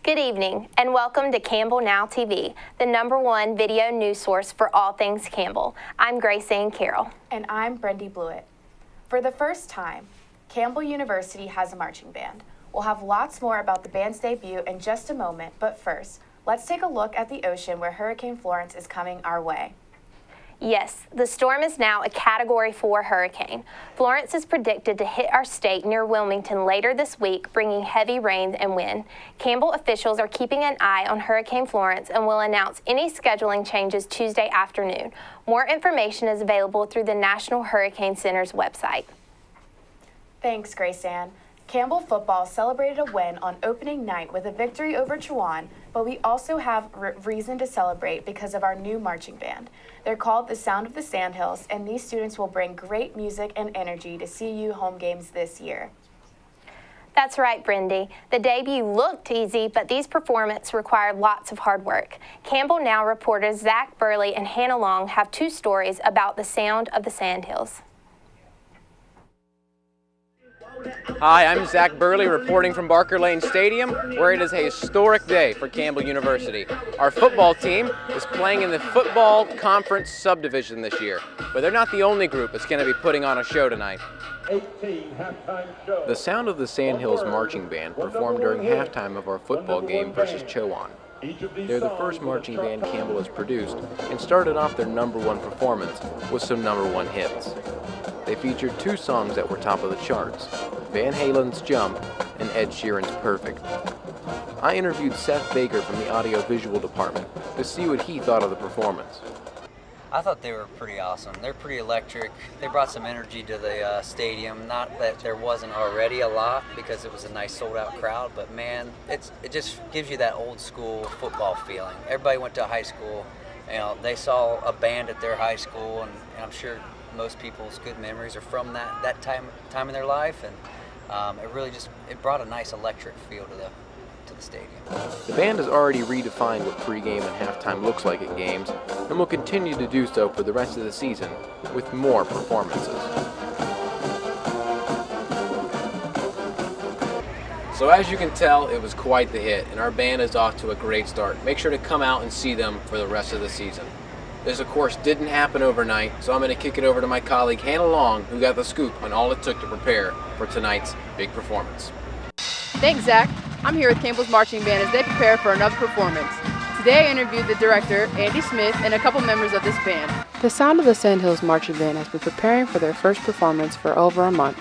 Good evening, and welcome to Campbell Now TV, the #1 video news source for all things Campbell. I'm Grace Ann Carroll. And I'm Brendy Blewett. For the first time, Campbell University has a marching band. We'll have lots more about the band's debut in just a moment, but first, let's take a look at the ocean where Hurricane Florence is coming our way. Yes, the storm is now a Category 4 hurricane. Florence is predicted to hit our state near Wilmington later this week, bringing heavy rain and wind. Campbell officials are keeping an eye on Hurricane Florence and will announce any scheduling changes Tuesday afternoon. More information is available through the National Hurricane Center's website. Thanks, Grace Ann. Campbell football celebrated a win on opening night with a victory over Chowan, but we also have reason to celebrate because of our new marching band. They're called the Sound of the Sandhills, and these students will bring great music and energy to CU home games this year. That's right, Brendy. The debut looked easy, but these performances required lots of hard work. Campbell Now reporters Zach Burley and Hannah Long have two stories about the Sound of the Sandhills. Hi, I'm Zach Burley reporting from Barker Lane Stadium, where it is a historic day for Campbell University. Our football team is playing in the football conference subdivision this year, but they're not the only group that's going to be putting on a show tonight. The Sound of the Sandhills marching band performed during halftime of our football game versus Chowan. They're the first marching band Campbell has produced and started off their #1 performance with some #1 hits. They featured two songs that were top of the charts, Van Halen's Jump and Ed Sheeran's Perfect. I interviewed Seth Baker from the audio-visual department to see what he thought of the performance. I thought they were pretty awesome. They're pretty electric. They brought some energy to the stadium. Not that there wasn't already a lot because it was a nice sold-out crowd, but man, it just gives you that old-school football feeling. Everybody went to high school. You know, they saw a band at their high school, and I'm sure most people's good memories are from that time in their life, and it really it brought a nice electric feel to the stadium. The band has already redefined what pregame and halftime looks like at games, and will continue to do so for the rest of the season with more performances. So as you can tell, it was quite the hit, and our band is off to a great start. Make sure to come out and see them for the rest of the season. This, of course, didn't happen overnight, so I'm going to kick it over to my colleague Hannah Long, who got the scoop on all it took to prepare for tonight's big performance. Thanks, Zach. I'm here with Campbell's marching band as they prepare for another performance. Today I interviewed the director, Andy Smith, and a couple members of this band. The Sound of the Sandhills marching band has been preparing for their first performance for over a month,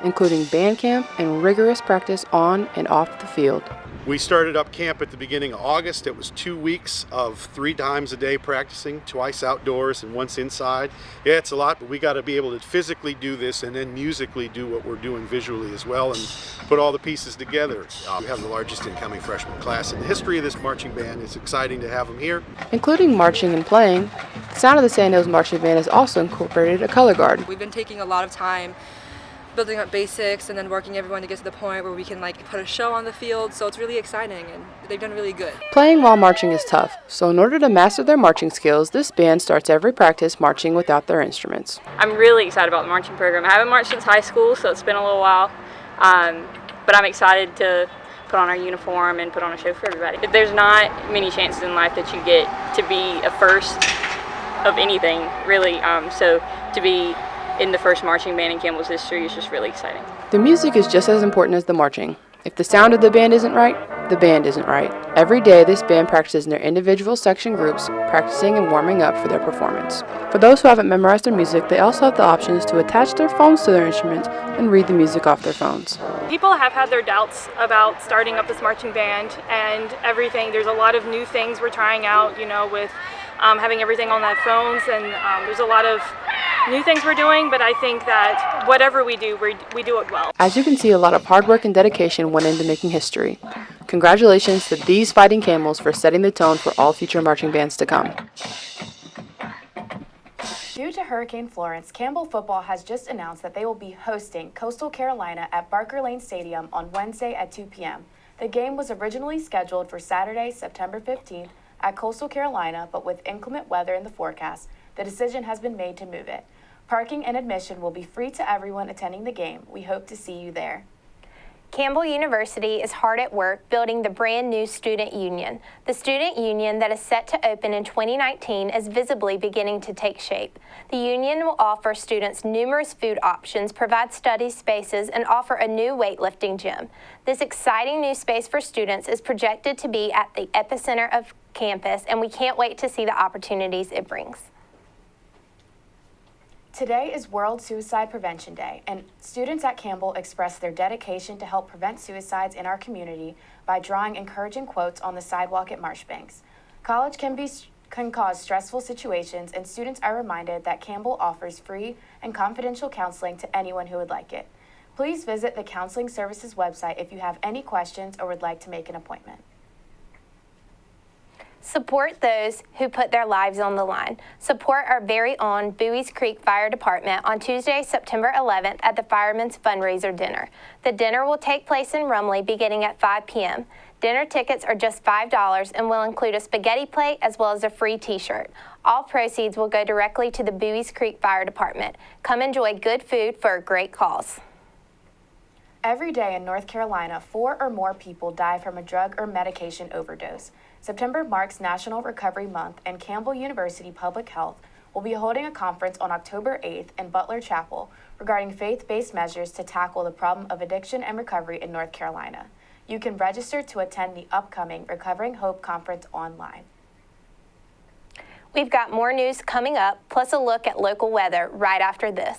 including band camp and rigorous practice on and off the field. We started up camp at the beginning of August. It was 2 weeks of 3 times a day practicing, twice outdoors and once inside. Yeah, it's a lot, but we got to be able to physically do this and then musically do what we're doing visually as well and put all the pieces together. We have the largest incoming freshman class in the history of this marching band. It's exciting to have them here. Including marching and playing, the Sound of the Sandhills marching band has also incorporated a color guard. We've been taking a lot of time building up basics and then working everyone to get to the point where we can put a show on the field, so it's really exciting and they've done really good. Playing while marching is tough, so in order to master their marching skills, this band starts every practice marching without their instruments. I'm really excited about the marching program. I haven't marched since high school, so it's been a little while, but I'm excited to put on our uniform and put on a show for everybody. There's not many chances in life that you get to be a first of anything, really, so to be in the first marching band in Campbell's history is just really exciting. The music is just as important as the marching. If the sound of the band isn't right, the band isn't right. Every day this band practices in their individual section groups, practicing and warming up for their performance. For those who haven't memorized their music, they also have the options to attach their phones to their instruments and read the music off their phones. People have had their doubts about starting up this marching band and everything. There's a lot of new things we're trying out, with having everything on their phones, and there's a lot of new things we're doing, but I think that whatever we do, we do it well. As you can see, a lot of hard work and dedication went into making history. Congratulations to these Fighting Camels for setting the tone for all future marching bands to come. Due to Hurricane Florence, Campbell football has just announced that they will be hosting Coastal Carolina at Barker Lane Stadium on Wednesday at 2 p.m. The game was originally scheduled for Saturday, September 15th at Coastal Carolina, but with inclement weather in the forecast, the decision has been made to move it. Parking and admission will be free to everyone attending the game. We hope to see you there. Campbell University is hard at work building the brand new Student Union. The Student Union that is set to open in 2019 is visibly beginning to take shape. The union will offer students numerous food options, provide study spaces, and offer a new weightlifting gym. This exciting new space for students is projected to be at the epicenter of campus, and we can't wait to see the opportunities it brings. Today is World Suicide Prevention Day, and students at Campbell express their dedication to help prevent suicides in our community by drawing encouraging quotes on the sidewalk at Marshbanks. College can cause stressful situations, and students are reminded that Campbell offers free and confidential counseling to anyone who would like it. Please visit the Counseling Services website if you have any questions or would like to make an appointment. Support those who put their lives on the line. Support our very own Buies Creek Fire Department on Tuesday, September 11th at the Firemen's Fundraiser Dinner. The dinner will take place in Rumley beginning at 5 p.m. Dinner tickets are just $5 and will include a spaghetti plate as well as a free t-shirt. All proceeds will go directly to the Buies Creek Fire Department. Come enjoy good food for a great cause. Every day in North Carolina, 4 or more people die from a drug or medication overdose. September marks National Recovery Month, and Campbell University Public Health will be holding a conference on October 8th in Butler Chapel regarding faith-based measures to tackle the problem of addiction and recovery in North Carolina. You can register to attend the upcoming Recovering Hope Conference online. We've got more news coming up, plus a look at local weather right after this.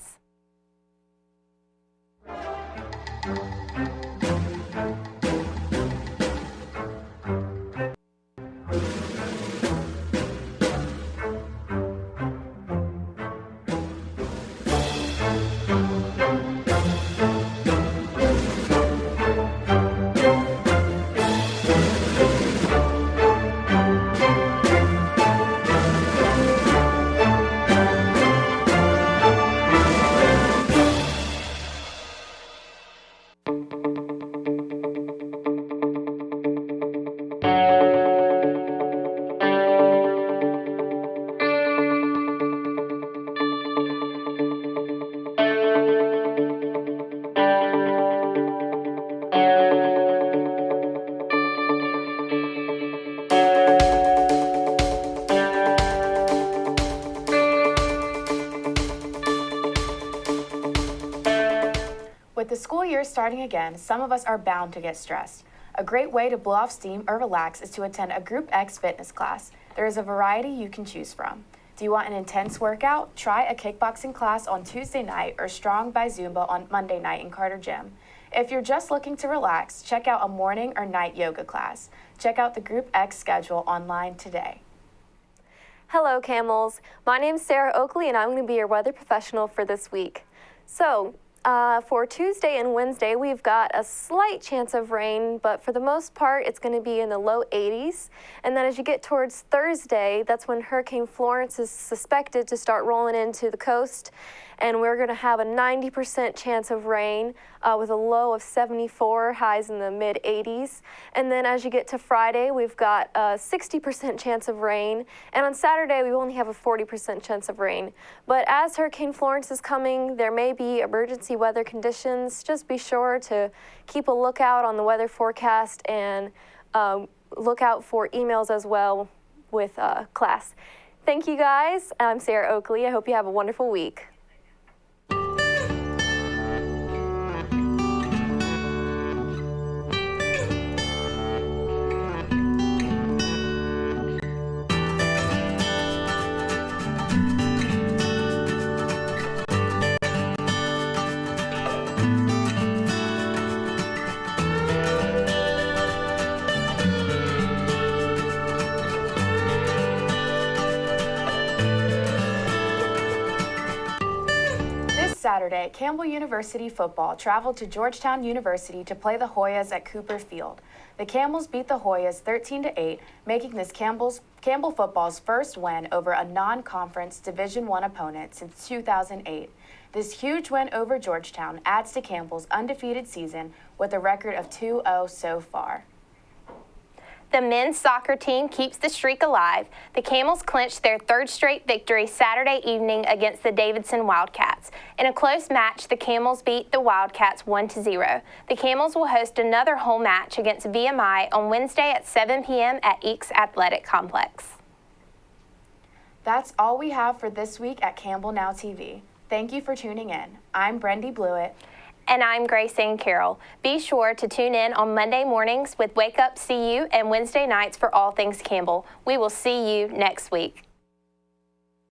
With the school year starting again, some of us are bound to get stressed. A great way to blow off steam or relax is to attend a Group X fitness class. There is a variety you can choose from. Do you want an intense workout? Try a kickboxing class on Tuesday night or Strong by Zumba on Monday night in Carter Gym. If you're just looking to relax, check out a morning or night yoga class. Check out the Group X schedule online today. Hello, Camels. My name's Sarah Oakley, and I'm going to be your weather professional for this week. So, for Tuesday and Wednesday, we've got a slight chance of rain, but for the most part, it's going to be in the low 80s. And then as you get towards Thursday, that's when Hurricane Florence is suspected to start rolling into the coast. And we're going to have a 90% chance of rain with a low of 74, highs in the mid 80s. And then as you get to Friday, we've got a 60% chance of rain. And on Saturday, we only have a 40% chance of rain. But as Hurricane Florence is coming, there may be emergency weather conditions. Just be sure to keep a lookout on the weather forecast and look out for emails as well with class. Thank you guys. I'm Sarah Oakley. I hope you have a wonderful week. Saturday, Campbell University football traveled to Georgetown University to play the Hoyas at Cooper Field. The Camels beat the Hoyas 13-8, making this Campbell football's first win over a non-conference Division I opponent since 2008. This huge win over Georgetown adds to Campbell's undefeated season with a record of 2-0 so far. The men's soccer team keeps the streak alive. The Camels clinched their third straight victory Saturday evening against the Davidson Wildcats. In a close match, the Camels beat the Wildcats 1-0. The Camels will host another home match against VMI on Wednesday at 7 p.m. at Eakes Athletic Complex. That's all we have for this week at Campbell Now TV. Thank you for tuning in. I'm Brendy Blewett. And I'm Grace Ann Carroll. Be sure to tune in on Monday mornings with Wake Up CU and Wednesday nights for all things Campbell. We will see you next week.